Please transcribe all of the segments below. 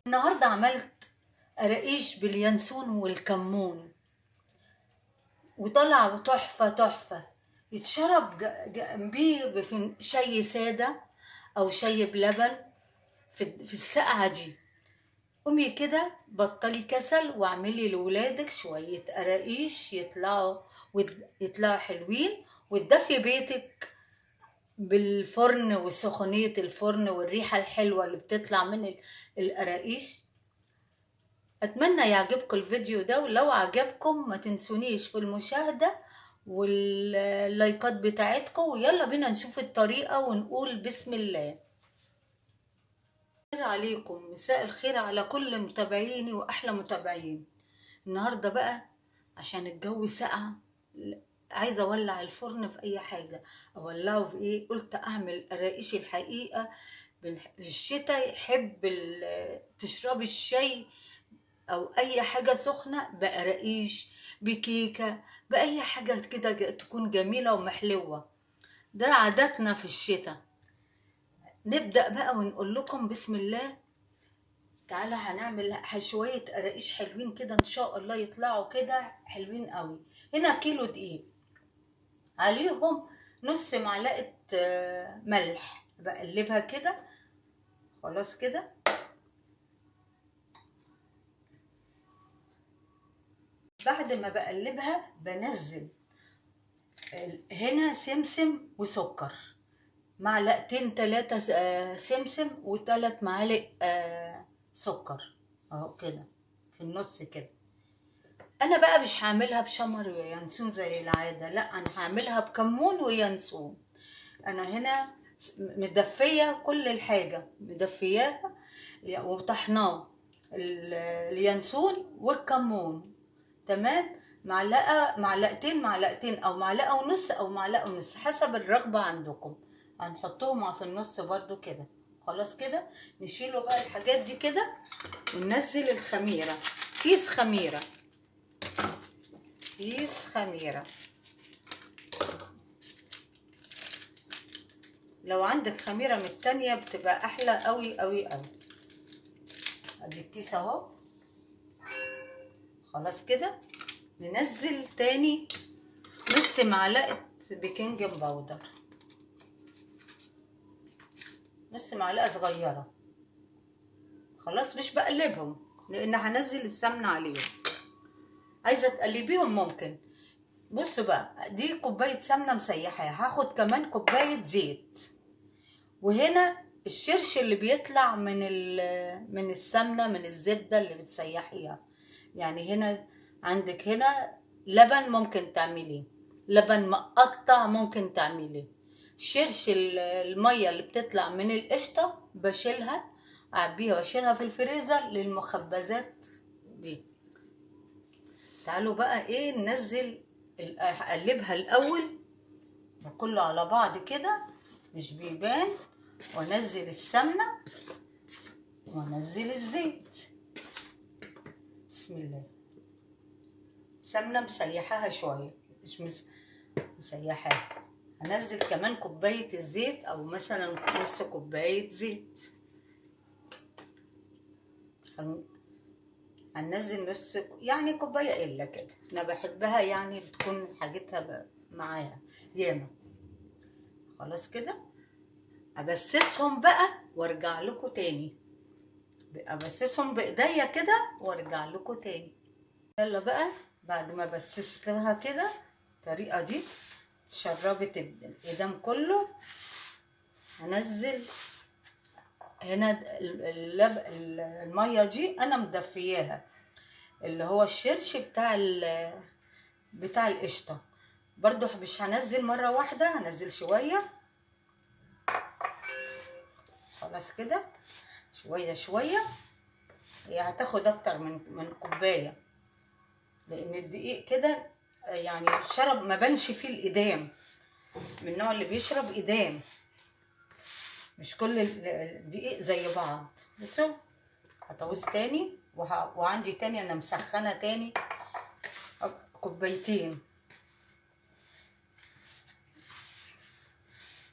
النهاردة عملت قراقيش باليانسون والكمون وطلع تحفة تحفة. يتشرب جنبيه شاي سادة أو شاي بلبن في السقعة دي. قومي كده بطلي كسل واعملي لولادك شوية قراقيش يطلعوا حلوين، وتدفي بيتك بالفرن وسخونية الفرن والريحة الحلوة اللي بتطلع من القراقيش. اتمنى يعجبكم الفيديو ده، ولو عجبكم ما تنسونيش في المشاهدة واللايكات بتاعتكم، ويلا بينا نشوف الطريقة ونقول بسم الله. خير عليكم، مساء الخير على كل متابعيني واحلى متابعين. النهاردة بقى عشان الجو ساقع، عايزة اولع الفرن في اي حاجة. اولعه في ايه؟ قلت اعمل قراقيش. الحقيقة في الشتاء يحب تشربي الشاي او اي حاجة سخنة بقراقيش بكيكة باي حاجة كده تكون جميلة ومحلوة. ده عاداتنا في الشتاء. نبدأ بقى ونقول لكم بسم الله. تعالى هنعمل شوية قراقيش حلوين كده ان شاء الله يطلعوا كده حلوين قوي. هنا كيلو دقيق، عليهم نص معلقة ملح، بقلبها كده. خلاص كده. بعد ما بقلبها بنزل هنا سمسم وسكر، معلقتين 3 سمسم و3 معالق سكر اهو كده في النص كده. انا بقى مش هعملها بشمر وينسون زي العاده، لا انا هعملها بكمون وينسون. انا هنا مدفيه كل الحاجه، مدفياها وطحناه اليانسون والكمون. تمام. معلقتين او معلقه ونص او معلقه ونص حسب الرغبه عندكم. هنحطهم في النص برضو كده. خلاص كده. نشيله بقى الحاجات دي كده وننزل الخميره. كيس خميره، كيس خميره. لو عندك خميره من التانية بتبقى احلى قوي قوي قوي. ادي الكيس اهو. خلاص كده. ننزل تاني نص معلقه بيكنج باودر، نص معلقه صغيره. خلاص مش بقلبهم لان هنزل السمنه عليهم. عايزه تقلبيهم ممكن. بصوا بقى، دي كوبايه سمنه مسيحاها، هاخد كمان كوبايه زيت. وهنا الشرش اللي بيطلع من السمنه، من الزبده اللي بتسيحيها. يعني هنا عندك هنا لبن ممكن تعمليه، لبن مقطع ممكن تعمليه. شرش الميه اللي بتطلع من القشطه بشيلها، اعبيها واشيلها في الفريزر للمخبزات دي. تعالوا بقى ايه ننزل. اقلبها الاول كله على بعض كده مش بيبان، وانزل السمنه وانزل الزيت. بسم الله. سمنه مسيحاها شويه، مش مسيحاها. هنزل كمان كوبايه الزيت او مثلا نص كوبايه زيت. هننزل نص يعني كوبايه الا كده. انا بحبها يعني تكون حاجتها معاها ياما. خلاص كده. ابسسهم بقى وارجع لكم تاني. ابسسهم بايديا كده وارجع لكم تاني. يلا بقى بعد ما بسستها كده الطريقه دي شربت الإدام كله. هنزل هنا الميه دي انا مدفياها، اللي هو الشرش بتاع القشطه. برضو مش هنزل مره واحده، هنزل شويه. خلاص كده. شويه شويه. هي هتاخد اكتر من كوبايه، لان الدقيق كده يعني شرب ما بانش فيه الإدام، من النوع اللي بيشرب إدام. مش كل الدقيق زي بعض. بصوا هطوز تاني وعندي تاني انا مسخنه تاني كوبايتين.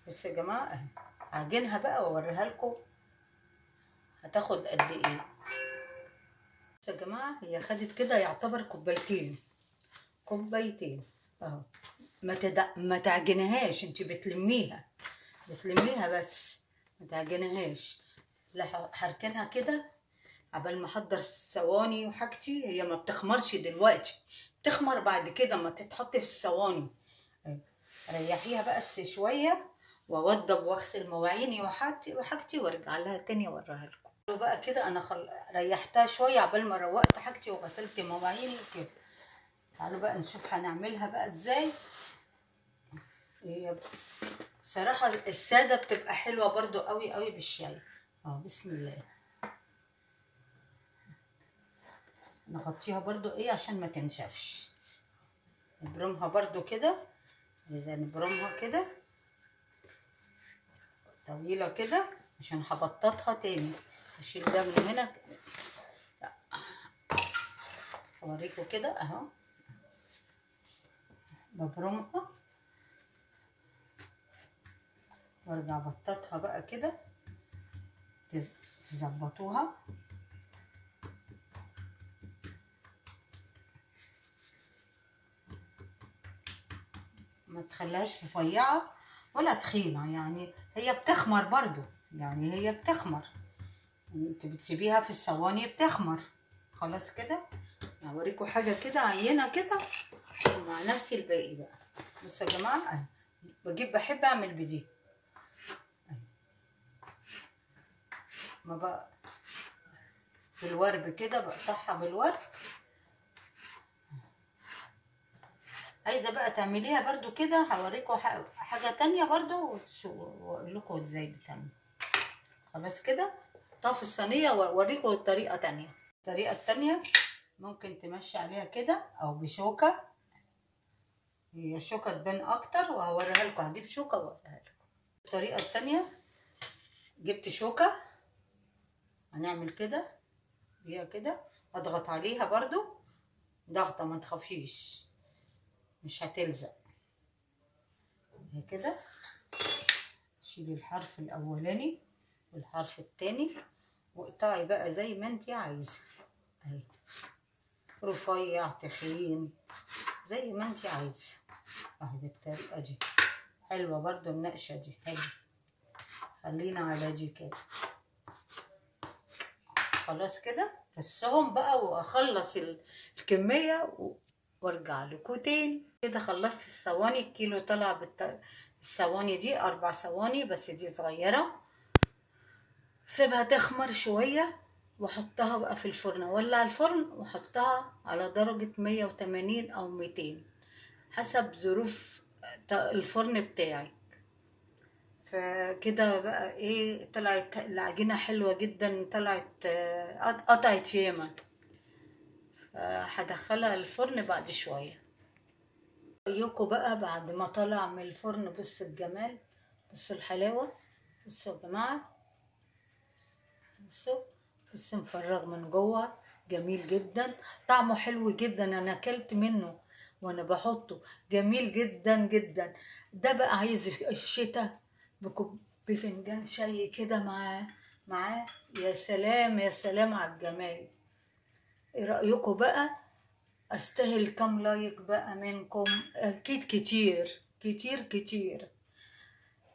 بصوا يا جماعه، هعجنها بقى واوريها لكم هتاخد قد ايه؟ بس يا جماعه هي خدت كده يعتبر كوبايتين اهو. ما تعجنهاش، انت بتلميها بس ما تعجنهاش. لا، هركنها كده عبال ما احضر الصواني وحاجتي. هي ما بتخمرش دلوقتي، بتخمر بعد كده ما تتحط في الصواني. ريحيها بس شويه، واوضب واغسل مواعيني وحاجتي وارجع لها تاني اوريها لكم. بقى كده انا ريحتها شويه عبال ما روقت حاجتي وغسلت مواعيني وكده. تعالوا بقى نشوف هنعملها بقى ازاي. هي بصراحه الساده بتبقى حلوه برضو قوي قوي بالشاي. بسم الله. نغطيها برضو عشان ما تنشفش. نبرمها برضو كده، عايزة نبرمها كده طويلة كده عشان هبططها تاني. اشيل ده من هنا. اوريكم كده اهو، ببرمها وارجع بططها بقى كده. تظبطوها ما تخليهاش رفيعة ولا تخينة، يعني هي بتخمر برضو، يعني هي بتخمر. انت بتسيبيها في الصواني بتخمر. خلاص كده هوريكم حاجة كده عينة كده مع نفسي الباقي بقى. بصوا يا جماعة اهي، بحب اعمل بدي ما بقى بالورب كده، بقطعها بالورب. عايزه بقى تعمليها برضو كده، هوريكم حاجه تانية برضو واقول لكم ازاي بتعمل. خلاص كده حطها في الصينيه واوريكم الطريقه تانية. الطريقه التانية ممكن تمشي عليها كده او بشوكه. هي الشوكه تبان اكتر وهوريها لكم. هجيب شوكه واوريها لكم. الطريقه التانية جبت شوكه، هنعمل كده بيها كده، اضغط عليها برضو ضغطه ما تخافيش مش هتلزق. هي كده شيلي الحرف الاولاني والحرف التاني واقطعي بقى زي ما انتي عايزه اهي، رفيع تخين زي ما انتي عايزه اهي بالطريقه دي. حلوه برضو النقشه دي حلوه. خلينا على دي كده. خلاص كده رصهم بقى واخلص الكميه وارجع لكم تاني. كده خلصت الصواني. الكيلو طلع الصواني دي 4 صواني بس، دي صغيره. سيبها تخمر شويه واحطها بقى في الفرن. اولع الفرن واحطها على درجه 180 او 200 حسب ظروف الفرن بتاعي. فكده بقى طلعت العجينه حلوه جدا، طلعت قطعت ياما. هدخلها الفرن بعد شويه. رأيكم بقى بعد ما طلع من الفرن. بصوا الجمال، بصوا الحلاوه، بصوا يا جماعه، بصوا مفرغ من جوه، جميل جدا، طعمه حلو جدا. انا اكلت منه وانا بحطه، جميل جدا جدا. ده بقى عايز الشتاء بفنجان شاي كده معاه. يا سلام يا سلام على الجمال. ايه رأيكم بقى؟ استاهل كام لايك بقى منكم؟ اكيد كتير كتير كتير.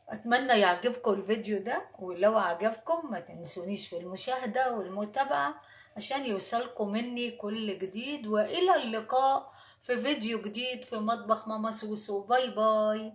اتمنى يعجبكم الفيديو ده، ولو عجبكم ما تنسونيش في المشاهدة والمتابعة عشان يوصلكم مني كل جديد. والى اللقاء في فيديو جديد في مطبخ ماما سوسو. باي باي.